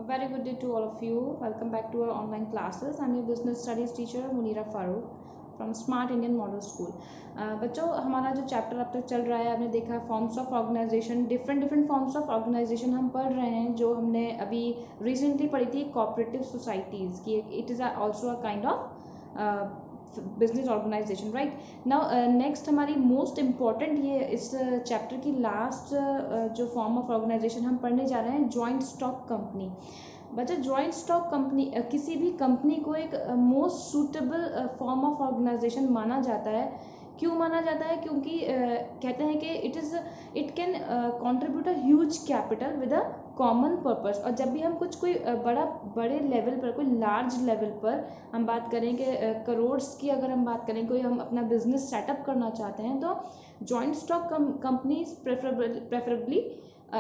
A very good day to all of you. Welcome back to our online classes. I'm your business studies teacher Munira Farooq from Smart Indian Model School. बच्चों हमारा जो chapter अब तक चल रहा है आपने देखा forms of organisation different forms of organisation हम पढ़ रहे हैं जो हमने अभी रिसेंटली पढ़ी थी कोऑपरेटिव सोसाइटीज़ की. It is also a kind of business organisation. Right now next हमारी मोस्ट इम्पॉर्टेंट ये इस चैप्टर की लास्ट जो फॉर्म ऑफ ऑर्गेनाइजेशन हम पढ़ने जा रहे हैं जॉइंट स्टॉक कंपनी. बच्चा जॉइंट स्टॉक कंपनी किसी भी कंपनी को एक most suitable form of organisation माना जाता है. क्यों माना जाता है? क्योंकि कहते हैं कि it can contribute a huge capital with a common purpose. और जब भी हम कुछ कोई बड़े लेवल पर कोई लार्ज लेवल पर हम बात करें कि करोड्स की अगर हम बात करें कोई हम अपना बिजनेस सेटअप करना चाहते हैं तो joint stock companies preferably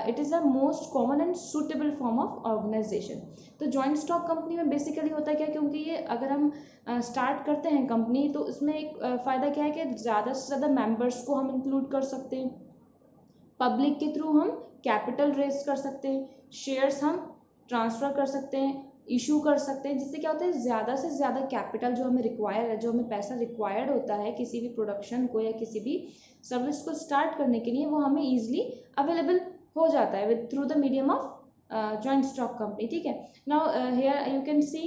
it is the most common and suitable form of organisation. तो जॉइंट स्टॉक कंपनी में बेसिकली होता है क्या, क्योंकि ये अगर हम स्टार्ट करते हैं कंपनी तो इसमें एक फ़ायदा क्या है कि ज़्यादा से ज़्यादा मेंबर्स को हम इंक्लूड कर सकते हैं. पब्लिक के थ्रू हम कैपिटल रेज कर सकते हैं, शेयर्स हम ट्रांसफ़र कर सकते हैं, इशू कर सकते हैं, जिससे क्या होता है ज़्यादा से ज़्यादा कैपिटल जो हमें रिक्वायर है, जो हमें पैसा रिक्वायर्ड होता है किसी भी प्रोडक्शन को या किसी भी सर्विस को स्टार्ट करने के लिए वो हमें ईजिली अवेलेबल हो जाता है with through the medium of joint stock company. ठीक है. Now here you can see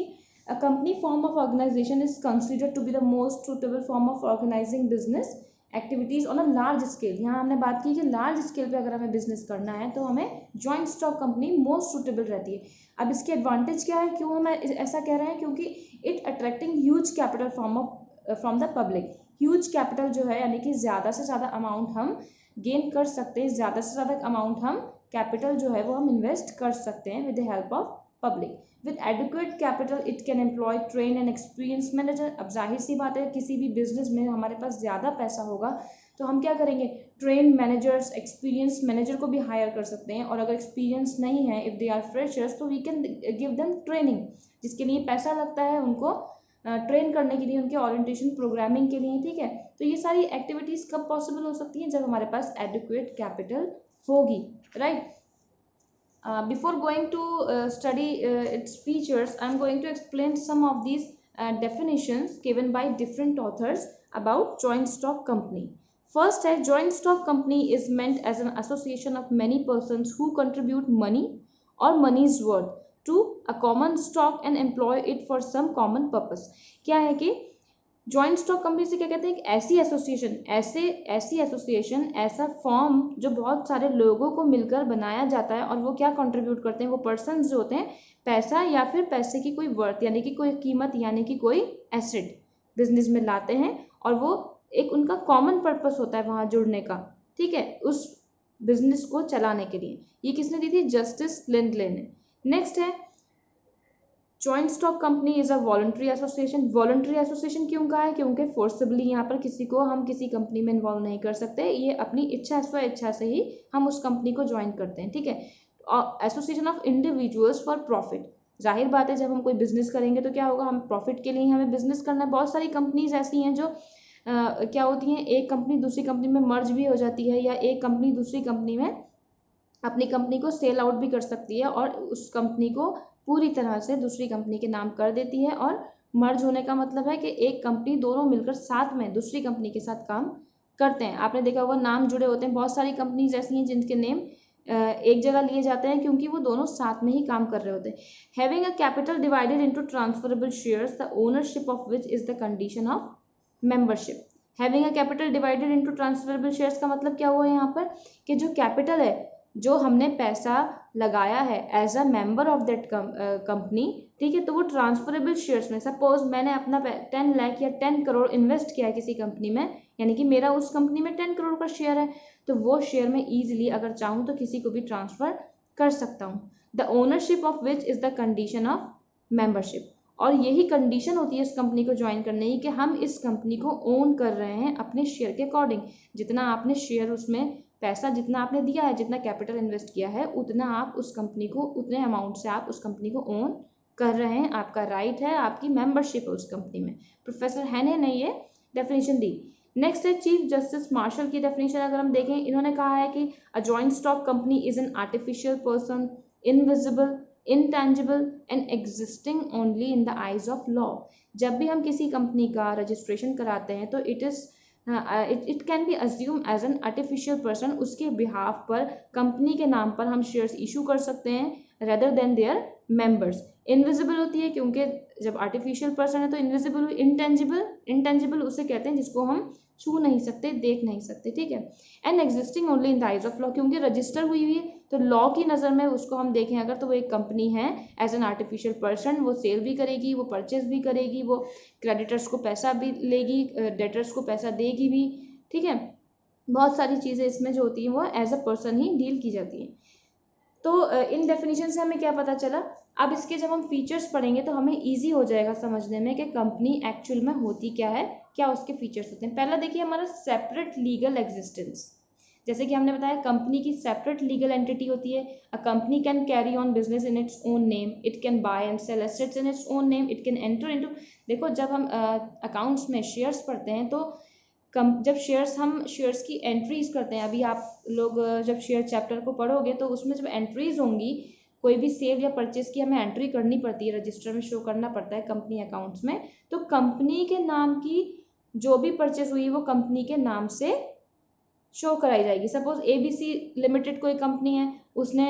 a company form of organization is considered to be the most suitable form of organizing business activities on a large scale. यहाँ हमने बात की कि large scale पे अगर हमें बिजनेस करना है तो हमें joint stock company most suitable रहती है. अब इसके एडवांटेज क्या है, क्यों हम ऐसा कह रहे हैं? क्योंकि it attracting huge capital from the public. Huge capital जो है यानी कि ज़्यादा से ज़्यादा अमाउंट हम गेन कर सकते हैं, ज़्यादा से ज़्यादा अमाउंट हम कैपिटल जो है वो हम इन्वेस्ट कर सकते हैं with the help of public. With educate capital it can employ train and experience manager. अब जाहिर सी बात है किसी भी बिजनेस में हमारे पास ज़्यादा पैसा होगा तो हम क्या करेंगे, ट्रेन मैनेजर्स एक्सपीरियंस मैनेजर को भी हायर कर सकते हैं. और अगर एक्सपीरियंस नहीं है, इफ़ दे आर फ्रेशर्स, तो we can give them training, जिसके लिए पैसा लगता है उनको ट्रेन करने के लिए, उनके ओरिएंटेशन प्रोग्रामिंग के लिए. ठीक है. तो ये सारी एक्टिविटीज़ कब पॉसिबल हो सकती हैं? जब हमारे पास एडुकेट कैपिटल होगी. Right. Before going to study its features, I am going to explain some of these definitions given by different authors about joint stock company. First है joint stock company is meant as an association of many persons who contribute money or money's worth to a common stock and employ it for some common purpose. क्या है कि joint stock company से क्या कहते हैं, एक ऐसी association ऐसा फॉर्म जो बहुत सारे लोगों को मिलकर बनाया जाता है और वो क्या कंट्रीब्यूट करते हैं, वो पर्सन्स जो होते हैं पैसा या फिर पैसे की कोई वर्थ यानी कि कोई कीमत यानी कि कोई एसेट बिजनेस में लाते हैं और वो एक उनका कॉमन पर्पस होता है वहाँ जुड़ने का. ठीक है. उस बिजनेस को चलाने के लिए. ये किसने दी थी? जस्टिस लिंडले ने. नेक्स्ट है joint stock company is a voluntary association. Voluntary association क्यों कहा है? क्योंकि फोर्सिबली यहाँ पर किसी को हम किसी कंपनी में इन्वॉल्व नहीं कर सकते. ये अपनी इच्छा स्व इच्छा से ही हम उस कंपनी को ज्वाइन करते हैं. ठीक है. Association of individuals for profit. जाहिर बात है जब हम कोई बिजनेस करेंगे तो क्या होगा, हम प्रॉफिट के लिए हमें बिजनेस करना है. बहुत सारी कंपनीज ऐसी हैं जो क्या होती हैं, एक कंपनी दूसरी कंपनी में मर्ज भी हो जाती है या एक कंपनी दूसरी कंपनी में अपनी कंपनी को सेल आउट भी कर सकती है और उस कंपनी को पूरी तरह से दूसरी कंपनी के नाम कर देती है. और मर्ज होने का मतलब है कि एक कंपनी दोनों मिलकर साथ में दूसरी कंपनी के साथ काम करते हैं. आपने देखा होगा नाम जुड़े होते हैं. बहुत सारी कंपनीज ऐसी हैं जिनके नेम एक जगह लिए जाते हैं क्योंकि वो दोनों साथ में ही काम कर रहे होते हैं. Having a capital divided into transferable shares the ownership of which is the condition of membership. Having a capital divided into transferable shares का मतलब क्या हुआ यहाँ पर कि जो कैपिटल है, जो हमने पैसा लगाया है as a member of that company, ठीक है, तो वो ट्रांसफरेबल शेयर्स में, सपोज मैंने अपना 10 लाख या 10 करोड़ इन्वेस्ट किया है किसी कंपनी में, यानी कि मेरा उस कंपनी में 10 करोड़ का शेयर है, तो वो शेयर में ईजिली अगर चाहूँ तो किसी को भी ट्रांसफ़र कर सकता हूँ. The ownership of which is the condition of membership. और यही कंडीशन होती है इस कंपनी को ज्वाइन करने की कि हम इस कंपनी को ओन कर रहे हैं अपने शेयर के अकॉर्डिंग. जितना आपने शेयर उसमें पैसा जितना आपने दिया है, जितना कैपिटल इन्वेस्ट किया है, उतना आप उस कंपनी को, उतने अमाउंट से आप उस कंपनी को ओन कर रहे हैं. आपका राइट है, आपकी मेंबरशिप है उस कंपनी में. प्रोफेसर हैने ने ये डेफिनेशन दी. नेक्स्ट है चीफ जस्टिस मार्शल की डेफिनेशन. अगर हम देखें, इन्होंने कहा है कि a joint stock company is an artificial person, invisible, intangible and existing only in the eyes of law. जब भी हम किसी कंपनी का रजिस्ट्रेशन कराते हैं तो it can be assume as an artificial person, उसके बिहाफ पर कंपनी के नाम पर हम शेयर्स इशू कर सकते हैं rather than their members. Invisible होती है क्योंकि जब आर्टिफिशियल पर्सन है तो इनविजिबल। इंटेंजिबल उसे कहते हैं जिसको हम छू नहीं सकते, देख नहीं सकते, ठीक है। And existing only in the eyes of law, क्योंकि रजिस्टर हुई है तो लॉ की नज़र में उसको हम देखें अगर तो वो एक कंपनी है एज एन आर्टिफिशियल पर्सन, वो सेल भी करेगी, वो परचेज भी करेगी, वो क्रेडिटर्स को पैसा भी लेगी, डेटर्स को पैसा देगी भी, ठीक है। बहुत सारी चीज़ें इसमें जो होती हैं वो एज अ पर्सन ही डील की जाती हैं। तो इन डेफिनेशन से हमें क्या पता चला। अब इसके जब हम फीचर्स पढ़ेंगे तो हमें ईजी हो जाएगा समझने में कि कंपनी एक्चुअल में होती क्या है, क्या उसके फीचर्स होते हैं। पहला देखिए हमारा सेपरेट लीगल एग्जिस्टेंस। जैसे कि हमने बताया कंपनी की सेपरेट लीगल एंटिटी होती है। A company can carry on business in its own name, it can buy and sell assets in its own name, it can enter into. देखो जब हम अकाउंट्स में शेयर्स पढ़ते हैं तो जब हम शेयर्स की एंट्रीज करते हैं, अभी आप लोग जब शेयर चैप्टर को पढ़ोगे तो उसमें जब एंट्रीज होंगी, कोई भी सेल या परचेज की हमें एंट्री करनी पड़ती है, रजिस्टर में शो करना पड़ता है कंपनी अकाउंट्स में, तो कंपनी के नाम की जो भी परचेज हुई वो कंपनी के नाम से शो कराई जाएगी। सपोज ABC लिमिटेड कोई कंपनी है, उसने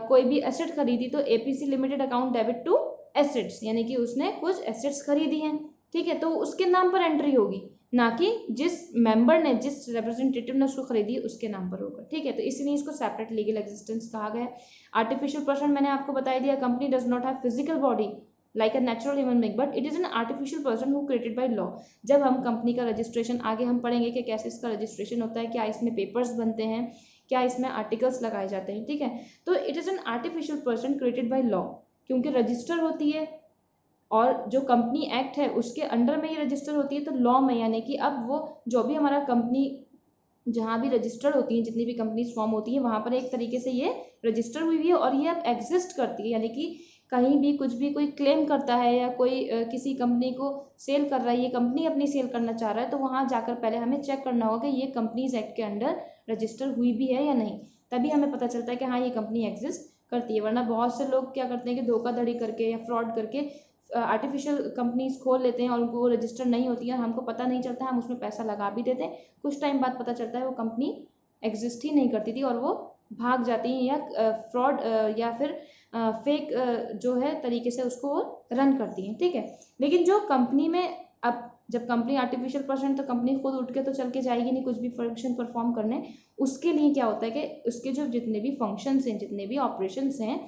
कोई भी एसेट खरीदी तो APC limited account debit to assets, यानी कि उसने कुछ एसेट्स खरीदी हैं, ठीक है, तो उसके नाम पर एंट्री होगी, ना कि जिस मेंबर ने, जिस रिप्रेजेंटेटिव ने उसको खरीदी उसके नाम पर होगा, ठीक है। तो इसीलिए इसको सेपरेट लीगल एग्जिस्टेंस कहा गया है। आर्टिफिशियल पर्सन मैंने आपको बता दिया, company does not have physical body like a natural human being but it is an artificial person who created by law। जब हम कंपनी का रजिस्ट्रेशन, आगे हम पढ़ेंगे कि कैसे इसका रजिस्ट्रेशन होता है, क्या इसमें पेपर्स बनते हैं, क्या इसमें आर्टिकल्स लगाए जाते हैं, ठीक है। तो it is an artificial person created by law, क्योंकि रजिस्टर होती है और जो कंपनी एक्ट है उसके अंडर में ही रजिस्टर होती है, तो लॉ में, यानी कि अब वो जो भी हमारा कंपनी जहाँ भी रजिस्टर्ड होती हैं, जितनी भी कंपनीज फॉर्म होती हैं, वहाँ पर एक तरीके से ये रजिस्टर हुई है और ये अब एग्जिस्ट करती है, यानी कि कहीं भी कुछ भी कोई क्लेम करता है या कोई किसी कंपनी को सेल कर रहा है, ये कंपनी अपनी सेल करना चाह रहा है, तो वहाँ जाकर पहले हमें चेक करना होगा कि ये कंपनीज एक्ट के अंडर रजिस्टर हुई भी है या नहीं, तभी हमें पता चलता है कि हाँ ये कंपनी एग्जिस्ट करती है। वरना बहुत से लोग क्या करते हैं कि धोखाधड़ी करके या फ्रॉड करके आर्टिफिशियल कंपनीज खोल लेते हैं और उनको वो रजिस्टर नहीं होती है, हमको पता नहीं चलता, हम उसमें पैसा लगा भी देते हैं, कुछ टाइम बाद पता चलता है वो कंपनी एग्जिस्ट ही नहीं करती थी और वो भाग जाती हैं या फ्रॉड या फिर फेक जो है तरीके से उसको रन करती हैं, ठीक है। लेकिन जो कंपनी में, अब जब कंपनी आर्टिफिशियल पर्सन, तो कंपनी खुद उठ के तो चल के जाएगी नहीं कुछ भी फंक्शन परफॉर्म करने, उसके लिए क्या होता है कि उसके जो जितने भी फंक्शंस हैं, जितने भी ऑपरेशंस हैं,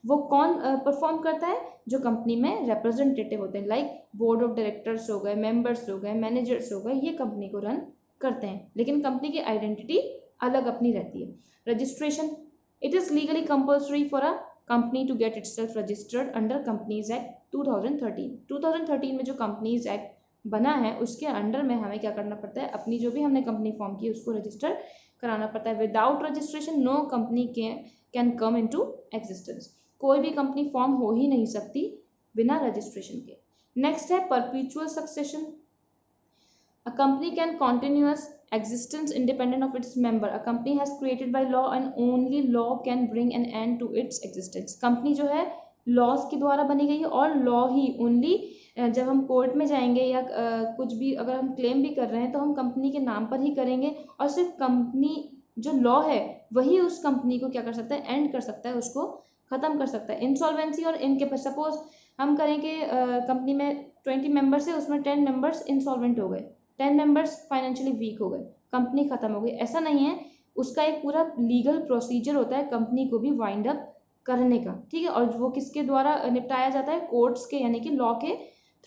वो कौन परफॉर्म करता है, जो कंपनी में रिप्रेजेंटेटिव होते हैं, लाइक बोर्ड ऑफ डायरेक्टर्स हो गए, मेंबर्स हो गए, मैनेजर्स हो गए, ये कंपनी को रन करते हैं, लेकिन कंपनी की आइडेंटिटी अलग अपनी रहती है। Registration, it is legally compulsory for a company to get itself registered under companies act 2013 में जो कंपनीज एक्ट बना है उसके अंडर में हमें क्या करना पड़ता है, अपनी जो भी हमने कंपनी फॉर्म की उसको रजिस्टर कराना पड़ता है। Without registration no company can come into existence, कोई भी कंपनी फॉर्म हो ही नहीं सकती बिना रजिस्ट्रेशन के। नेक्स्ट है perpetual succession. A company can continuous existence independent of its member, a company has created by law and only law can bring an end to its existence। Company जो है laws के द्वारा बनी गई है और लॉ ही only, जब हम कोर्ट में जाएंगे या कुछ भी अगर हम क्लेम भी कर रहे हैं तो हम कंपनी के नाम पर ही करेंगे और सिर्फ कंपनी जो लॉ है वही उस कंपनी को क्या कर सकता है, एंड कर सकता है, उसको ख़त्म कर सकता है। इंसॉल्वेंसी और इनके सपोज हम करें कि कंपनी में 20 मेंबर्स है, उसमें 10 मेंबर्स इंसॉल्वेंट हो गए, 10 मेंबर्स फाइनेंशियली वीक हो गए, कंपनी खत्म हो गई, ऐसा नहीं है, उसका एक पूरा लीगल प्रोसीजर होता है कंपनी को भी वाइंड अप करने का, ठीक है। और वो किसके द्वारा निपटाया जाता है, कोर्ट्स के, यानी कि लॉ के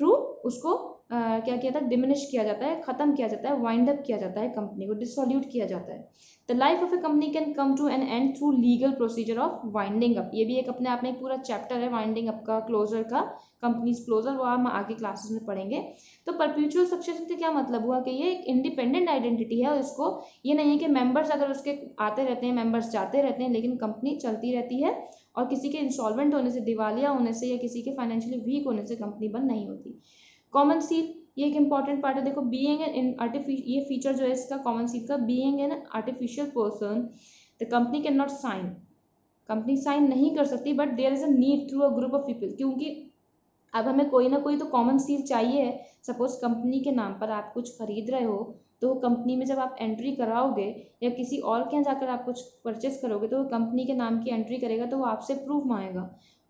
थ्रू उसको क्या किया जाता है, डिमिनिश किया जाता है, खत्म किया जाता है, वाइंड अप किया जाता है, कंपनी को डिसॉल्यूट किया जाता है। The life of a company can come to an end through legal procedure of winding up, ये भी एक अपने आप में एक पूरा चैप्टर है वाइंडिंग अप का, क्लोजर का, कंपनीज क्लोजर, वो हम आगे क्लासेस में पढ़ेंगे। तो परपेचुअल सक्सेशन से क्या मतलब हुआ कि ये एक इंडिपेंडेंट आइडेंटिटी है, और इसको ये नहीं है कि मेंबर्स अगर उसके आते रहते हैं, मेंबर्स जाते रहते हैं, लेकिन कंपनी चलती रहती है और किसी के इंसॉल्वेंट होने से, दिवालिया होने से या किसी के फाइनेंशियली वीक होने से कंपनी बंद नहीं होती। कॉमन सील, ये एक इंपॉर्टेंट पार्ट है, देखो बीइंग एन आर्टिफिशियल, ये फीचर जो है इसका कॉमन सील का, being an artificial person the company can not sign, company sign नहीं कर सकती, but there is a need through a group of people, क्योंकि अब हमें कोई ना कोई तो कॉमन सील चाहिए है। सपोज कंपनी के नाम पर आप कुछ खरीद रहे हो, तो कंपनी में जब आप एंट्री कराओगे या किसी और के यहाँ जाकर आप कुछ परचेस करोगे, तो वो कंपनी के नाम की एंट्री करेगा, तो वो आपसे प्रूफ मांगेगा।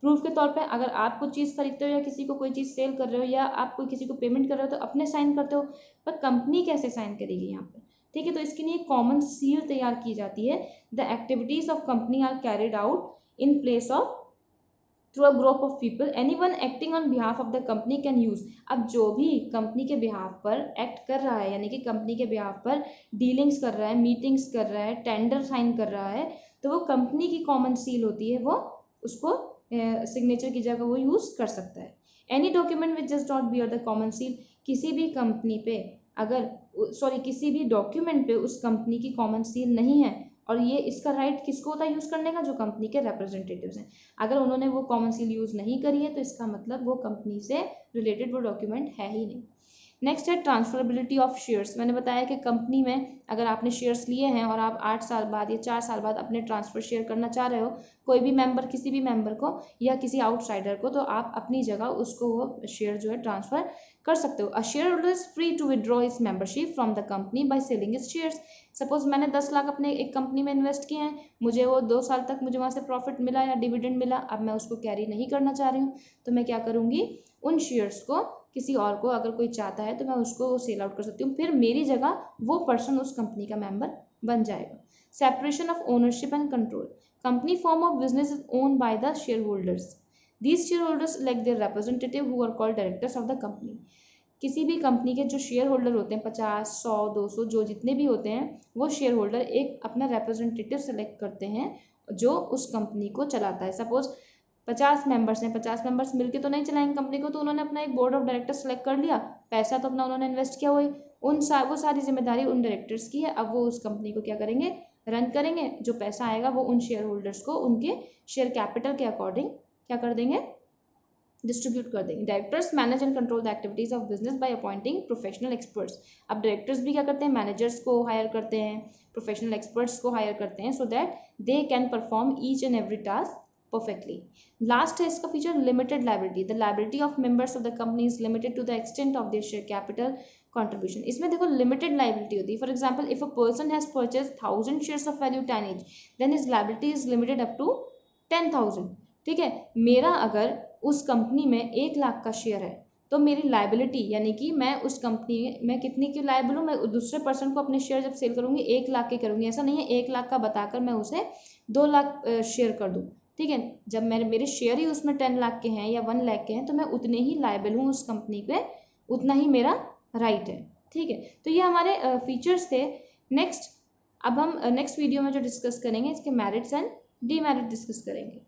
प्रूफ के तौर पे अगर आप कुछ चीज़ खरीदते हो या किसी को कोई चीज़ सेल कर रहे हो या आप कोई किसी को पेमेंट कर रहे हो, तो अपने साइन करते हो, पर कंपनी कैसे साइन करेगी यहाँ पर? ठीक है, तो इसके लिए कॉमन सील तैयार की जाती है। The activities of company are carried out in place of through a group of people, anyone acting on behalf of the company can use. अब जो भी कंपनी के बिहाफ पर एक्ट कर रहा है, यानी कि कंपनी के बिहाफ पर डीलिंग्स कर रहा है, मीटिंग्स कर रहा है, टेंडर साइन कर रहा है, तो वो कंपनी की कॉमन सील होती है, वो उसको सिग्नेचर की जगह वो यूज कर सकता है। Any document which does not bear the common seal, किसी भी कंपनी पे किसी भी डॉक्यूमेंट पे उस कंपनी की कॉमन सील नहीं है, और ये इसका राइट किसको होता है यूज़ करने का? जो कंपनी के रिप्रेजेंटेटिव्स हैं। अगर उन्होंने वो कॉमन सील यूज़ नहीं करी है, तो इसका मतलब वो कंपनी से रिलेटेड वो डॉक्यूमेंट है ही नहीं। नेक्स्ट है ट्रांसफरेबिलिटी ऑफ शेयर्स। मैंने बताया कि कंपनी में अगर आपने शेयर्स लिए हैं और आप 8 साल बाद या 4 साल बाद अपने ट्रांसफर शेयर करना चाह रहे हो, कोई भी मेंबर, किसी भी मेंबर को या किसी आउटसाइडर को, तो आप अपनी जगह उसको वो शेयर जो है ट्रांसफर कर सकते हो। A shareholder is free to withdraw his membership from the company by selling his shares. Suppose मैंने 10 लाख अपने एक कंपनी में इन्वेस्ट किए हैं, मुझे वो 2 साल तक मुझे वहाँ से प्रॉफिट मिला या डिविडेंड मिला, अब मैं उसको कैरी नहीं करना चाह रही हूँ, तो मैं क्या करूँगी? उन शेयर्स को किसी और को, अगर कोई चाहता है तो मैं उसको सेल आउट कर सकती हूँ, फिर मेरी जगह वो पर्सन उस कंपनी का मेंबर बन जाएगा। Separation of ownership and control. Company form of business is owned by the shareholders. These shareholders elect their representative who are called directors of the company. किसी भी company के जो share holder होते हैं, 50, 100, 200, जो जितने भी होते हैं, वो शेयर होल्डर एक अपना रिप्रेजेंटेटिव सेलेक्ट करते हैं जो उस कंपनी को चलाता है। सपोज 50 मेंबर्स हैं, 50 मेंबर्स मिलकर तो नहीं चलाएंगे कंपनी को, तो उन्होंने अपना एक बोर्ड ऑफ डायरेक्टर सेलेक्ट कर लिया, पैसा तो अपना उन्होंने इन्वेस्ट किया हुआ है, वो सारी जिम्मेदारी उन डायरेक्टर्स की है। अब वो उस कंपनी को क्या करेंगे? रन करेंगे। जो पैसा आएगा वो उन शेयर होल्डर्स को उनके शेयर कैपिटल के अकॉर्डिंग क्या कर देंगे? डिस्ट्रीब्यूट कर देंगे। Directors manage and control the activities of business by appointing professional experts. अब डायरेक्टर्स भी क्या करते हैं? मैनेजर्स को हायर करते हैं, प्रोफेशनल एक्सपर्ट्स को हायर करते हैं, so that they can perform each and every task perfectly. Last है इसका feature limited liability. The liability of members of the company is limited to the extent of their share capital contribution। इसमें देखो limited liability होती है। For example, if a person has purchase 1000 shares of value 10 each, then his liability is limited up to 10,000। ठीक है, मेरा अगर उस company में 1 लाख का शेयर है, तो मेरी लायबिलिटी, यानी कि मैं उस कंपनी में कितनी की लायबल हूँ? मैं दूसरे पर्सन को अपने शेयर जब सेल करूँगी 1 लाख के करूँगी। ऐसा नहीं है 1 लाख का बताकर मैं उसे 2 लाख शेयर कर दूँ। ठीक है, जब मेरे शेयर ही उसमें 10 लाख के हैं या 1 लाख के हैं, तो मैं उतने ही लायबल हूँ उस कंपनी पे, उतना ही मेरा राइट है। ठीक है, तो ये हमारे फीचर्स थे। नेक्स्ट, अब हम नेक्स्ट वीडियो में जो डिस्कस करेंगे, इसके मेरिट्स एंड डीमेरिट डिस्कस करेंगे।